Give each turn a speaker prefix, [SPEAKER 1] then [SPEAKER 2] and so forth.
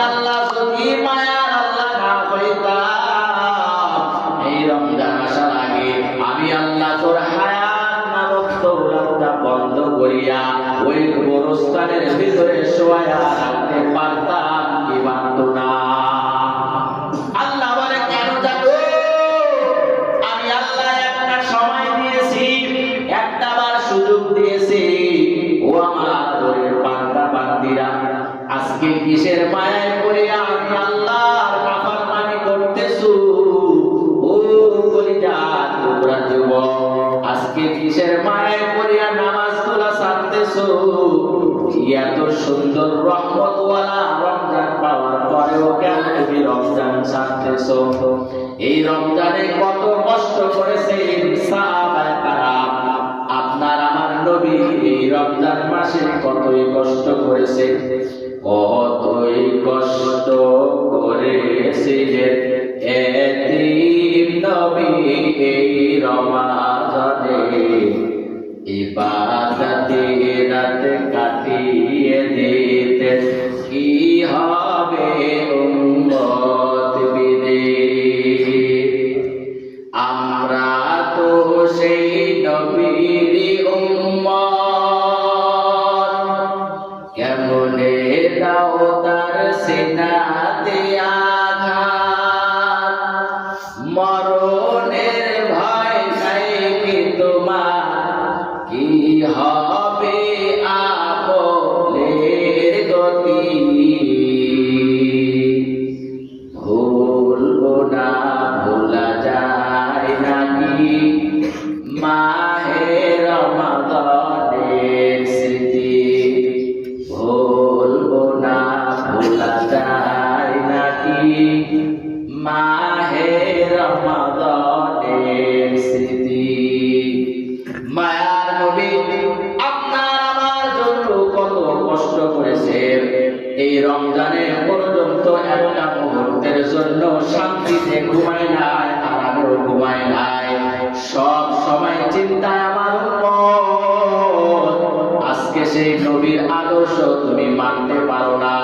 [SPEAKER 1] আল্লাহ যদি মায়ার আল্লাহ না হইতাম, এই রমজান আসার আগে আমি আল্লাহ তোর হায়াত নামক দৌলতটা বন্ধ করিয়া ওই গোরস্থানের ভিতরে শোয়া রাখতে পারতাম কি পারত না। আল্লাহ বলে কেন জানো? আমি আল্লাহ একটা সময় দিয়েছি, একটা বার সুযোগ দিয়েছি। ও আমার আদরের বান্দা বান্দিরা, আজকে কিসের মায়ায় পড়ে আমি আল্লাহর নাফরমানি করতেছো? ও কলিজার টুকরা যুবক, আজকে কিসের মায়ায় পড়িয়া নামাজগুলা ছাড়তেছো? এত সুন্দর রহমতওয়ালা রমজান পাওয়ার পরেও কেন তুমি রমজান ছাড়তেছো? এই রমজানে কত কষ্ট করেছে সাহাবায়ে কেরাম, আপনার আমার নবী এই রমজান মাসে কতই কষ্ট করেছে, কতই কষ্ট করেছিলেন এতিম নবী এই রমজানে। ইবাদতে রাত কাটিয়ে দিতে কি হবে উম্মত বিদে। আমরা তো সেই নবীর উম্মত, কেমনে দাও তার সিনাতে আঘাত। মরণের ভয় নাই কি তোমার, কি হবে আপনের গতি। ভুলবো না ভোলা যায় নাকি মাহে রমাদানের স্মৃতি। ভুলবো না ভোলা যায় নাকি মাহে রমাদানের স্মৃতি। মায়ার নবী আপনার আমার জন্য কত কষ্ট করেছে। এই রমজানে পর্যন্ত একটা মুহূর্তের জন্য শান্তিতে ঘুমায় নাই, আরামেও ঘুমায় নাই। সব সময় চিন্তায় আমার উম্মত, আজকে সেই নবীর আদর্শ তুমি মানতে পারো না।